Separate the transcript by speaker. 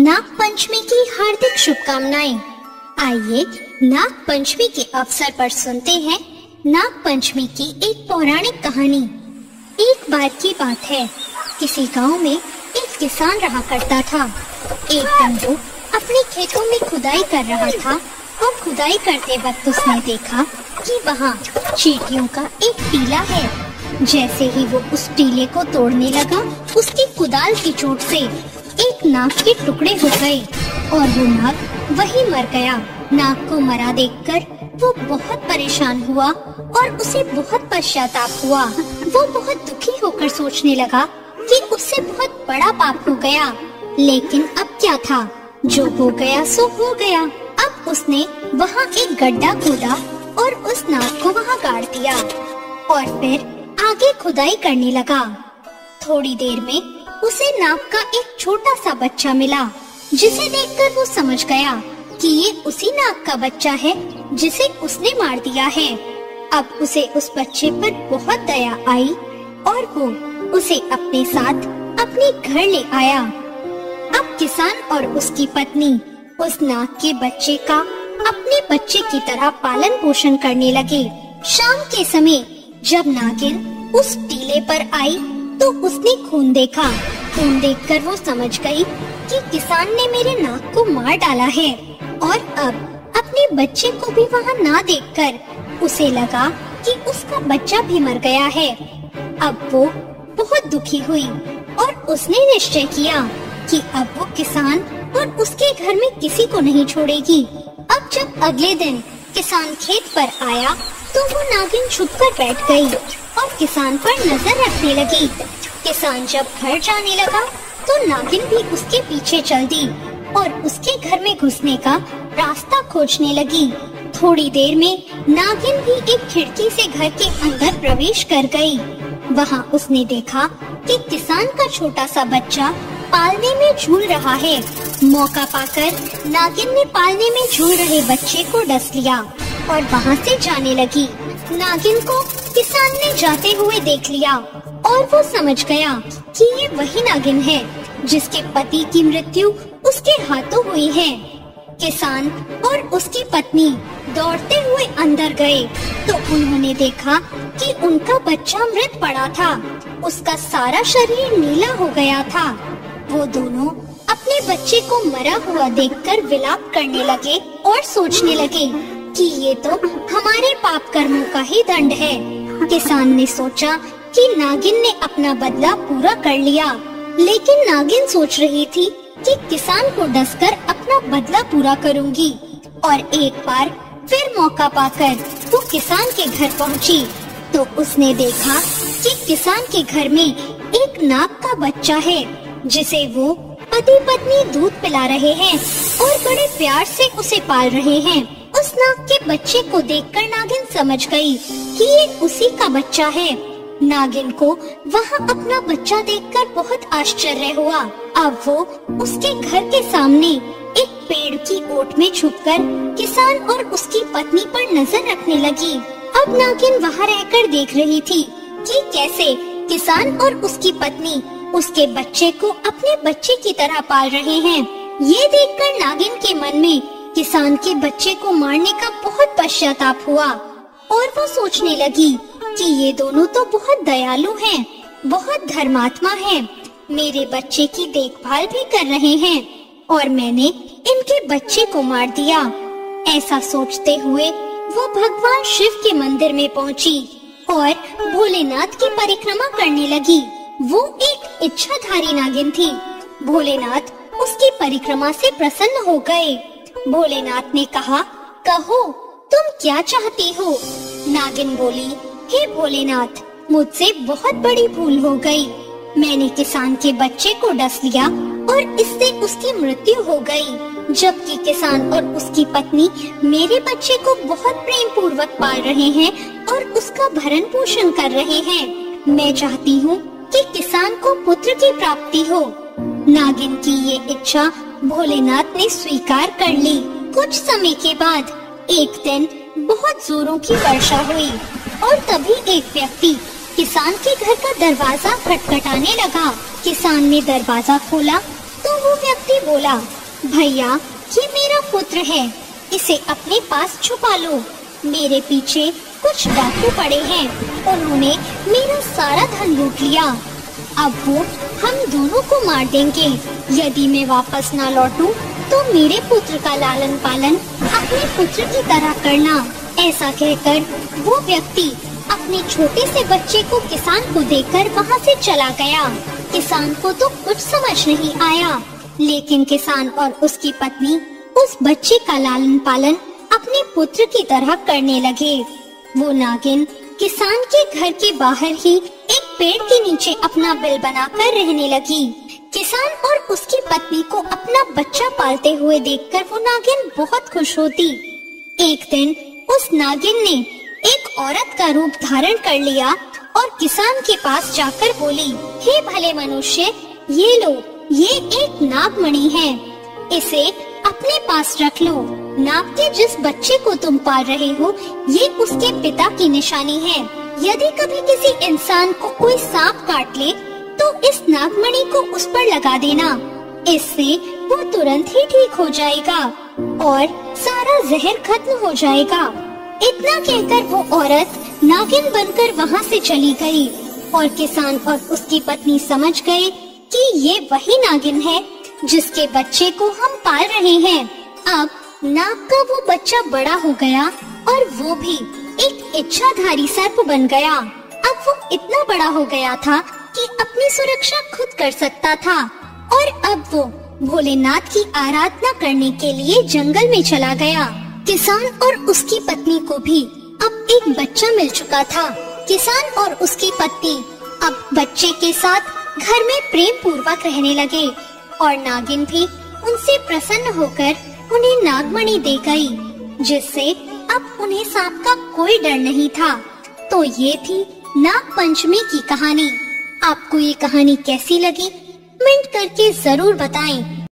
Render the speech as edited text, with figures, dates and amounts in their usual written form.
Speaker 1: नाग पंचमी की हार्दिक शुभकामनाएं। आइए नाग पंचमी के अवसर पर सुनते हैं नाग पंचमी की एक पौराणिक कहानी। एक बार की बात है, किसी गांव में एक किसान रहा करता था। एक दिन वो अपने खेतों में खुदाई कर रहा था और खुदाई करते वक्त उसने देखा कि वहाँ चींटियों का एक टीला है। जैसे ही वो उस टीले को तोड़ने लगा, उसकी कुदाल की चोट से एक नाग के टुकड़े हो गए और वो नाग वहीं मर गया। नाग को मरा देखकर वो बहुत परेशान हुआ और उसे बहुत पश्चाताप हुआ। वो बहुत दुखी होकर सोचने लगा कि उससे बहुत बड़ा पाप हो गया, लेकिन अब क्या था, जो हो गया सो हो गया। अब उसने वहाँ एक गड्ढा खोदा और उस नाग को वहाँ गाड़ दिया और फिर आगे खुदाई करने लगा। थोड़ी देर में उसे नाग का एक छोटा सा बच्चा मिला, जिसे देखकर वो समझ गया कि ये उसी नाग का बच्चा है जिसे उसने मार दिया है। अब उसे उस बच्चे पर बहुत दया आई और वो उसे अपने साथ अपने घर ले आया। अब किसान और उसकी पत्नी उस नाग के बच्चे का अपने बच्चे की तरह पालन पोषण करने लगे। शाम के समय जब नागिन उस टीले पर आई तो उसने खून देखा। खून देखकर वो समझ गई कि किसान ने मेरे नाग को मार डाला है और अब अपने बच्चे को भी वहाँ ना देखकर उसे लगा कि उसका बच्चा भी मर गया है। अब वो बहुत दुखी हुई और उसने निश्चय किया कि अब वो किसान और उसके घर में किसी को नहीं छोड़ेगी। अब जब अगले दिन किसान खेत पर आया तो वो नागिन छुपकर बैठ गई और किसान पर नजर रखने लगी। किसान जब घर जाने लगा तो नागिन भी उसके पीछे चल दी और उसके घर में घुसने का रास्ता खोजने लगी। थोड़ी देर में नागिन भी एक खिड़की से घर के अंदर प्रवेश कर गई। वहाँ उसने देखा कि किसान का छोटा सा बच्चा पालने में झूल रहा है। मौका पाकर नागिन ने पालने में झूल रहे बच्चे को डस लिया और वहाँ से जाने लगी। नागिन को किसान ने जाते हुए देख लिया और वो समझ गया कि ये वही नागिन है जिसके पति की मृत्यु उसके हाथों हुई है। किसान और उसकी पत्नी दौड़ते हुए अंदर गए तो उन्होंने देखा कि उनका बच्चा मृत पड़ा था। उसका सारा शरीर नीला हो गया था। वो दोनों अपने बच्चे को मरा हुआ देखकर विलाप करने लगे और सोचने लगे कि ये तो हमारे पाप कर्मों का ही दंड है। किसान ने सोचा कि नागिन ने अपना बदला पूरा कर लिया, लेकिन नागिन सोच रही थी कि किसान को डसकर अपना बदला पूरा करूंगी। और एक बार फिर मौका पाकर वो किसान के घर पहुंची तो उसने देखा कि किसान के घर में एक नाग का बच्चा है जिसे वो पति पत्नी दूध पिला रहे हैं और बड़े प्यार से उसे पाल रहे हैं। उस नाग के बच्चे को देखकर नागिन समझ गई कि ये उसी का बच्चा है। नागिन को वहाँ अपना बच्चा देखकर बहुत आश्चर्य हुआ। अब वो उसके घर के सामने एक पेड़ की ओट में छुपकर किसान और उसकी पत्नी पर नजर रखने लगी। अब नागिन वहाँ रहकर देख रही थी कि कैसे किसान और उसकी पत्नी उसके बच्चे को अपने बच्चे की तरह पाल रहे हैं। ये देखकर नागिन के मन में किसान के बच्चे को मारने का बहुत पश्चाताप हुआ और वो सोचने लगी कि ये दोनों तो बहुत दयालु हैं, बहुत धर्मात्मा हैं, मेरे बच्चे की देखभाल भी कर रहे हैं और मैंने इनके बच्चे को मार दिया। ऐसा सोचते हुए वो भगवान शिव के मंदिर में पहुंची और भोलेनाथ की परिक्रमा करने लगी। वो एक इच्छाधारी नागिन थी। भोलेनाथ उसकी परिक्रमा से प्रसन्न हो गए। भोलेनाथ ने कहा, कहो तुम क्या चाहती हो? नागिन बोली, हे भोलेनाथ, मुझसे बहुत बड़ी भूल हो गई। मैंने किसान के बच्चे को डस लिया और इससे उसकी मृत्यु हो गई, जबकि किसान और उसकी पत्नी मेरे बच्चे को बहुत प्रेम पूर्वक पाल रहे हैं और उसका भरण पोषण कर रहे हैं। मैं चाहती हूँ कि किसान को पुत्र की प्राप्ति हो। नागिन की ये इच्छा भोलेनाथ ने स्वीकार कर ली। कुछ समय के बाद एक दिन बहुत जोरों की वर्षा हुई और तभी एक व्यक्ति किसान के घर का दरवाजा खटखटाने लगा। किसान ने दरवाजा खोला तो तो वो व्यक्ति बोला, भैया ये मेरा पुत्र है, इसे अपने पास छुपा लो। मेरे पीछे कुछ डाकू पड़े हैं, उन्होंने मेरा सारा धन लूट लिया। अब वो हम दोनों को मार देंगे। यदि मैं वापस ना लौटूं, तो मेरे पुत्र का लालन पालन अपने पुत्र की तरह करना। ऐसा कहकर वो व्यक्ति अपने छोटे से बच्चे को किसान को देकर वहाँ से चला गया। किसान को तो कुछ समझ नहीं आया, लेकिन किसान और उसकी पत्नी उस बच्चे का लालन पालन अपने पुत्र की तरह करने लगे। वो नागिन किसान के घर के बाहर ही एक पेड़ के नीचे अपना बिल बनाकर रहने लगी। किसान और उसकी पत्नी को अपना बच्चा पालते हुए देखकर वो नागिन बहुत खुश होती। एक दिन उस नागिन ने एक औरत का रूप धारण कर लिया और किसान के पास जाकर बोली, हे भले मनुष्य, ये लो, ये एक नागमणि है, इसे अपने पास रख लो। नाग के जिस बच्चे को तुम पाल रहे हो, ये उसके पिता की निशानी है। यदि कभी किसी इंसान को कोई सांप काट ले, तो इस नागमणि को उस पर लगा देना, इससे वो तुरंत ही ठीक हो जाएगा और सारा जहर खत्म हो जाएगा। इतना कहकर वो औरत नागिन बनकर वहाँ से चली गई और किसान और उसकी पत्नी समझ गए कि ये वही नागिन है जिसके बच्चे को हम पाल रहे हैं। अब नाग का वो बच्चा बड़ा हो गया और वो भी एक इच्छाधारी सर्प बन गया। अब वो इतना बड़ा हो गया था कि अपनी सुरक्षा खुद कर सकता था और अब वो भोलेनाथ की आराधना करने के लिए जंगल में चला गया। किसान और उसकी पत्नी को भी अब एक बच्चा मिल चुका था। किसान और उसकी पत्नी अब बच्चे के साथ घर में प्रेम पूर्वक रहने लगे और नागिन भी उनसे प्रसन्न होकर उन्हें नागमणि दे गई, जिससे अब उन्हें सांप का कोई डर नहीं था। तो ये थी नाग पंचमी की कहानी। आपको ये कहानी कैसी लगी? कमेंट करके जरूर बताएं।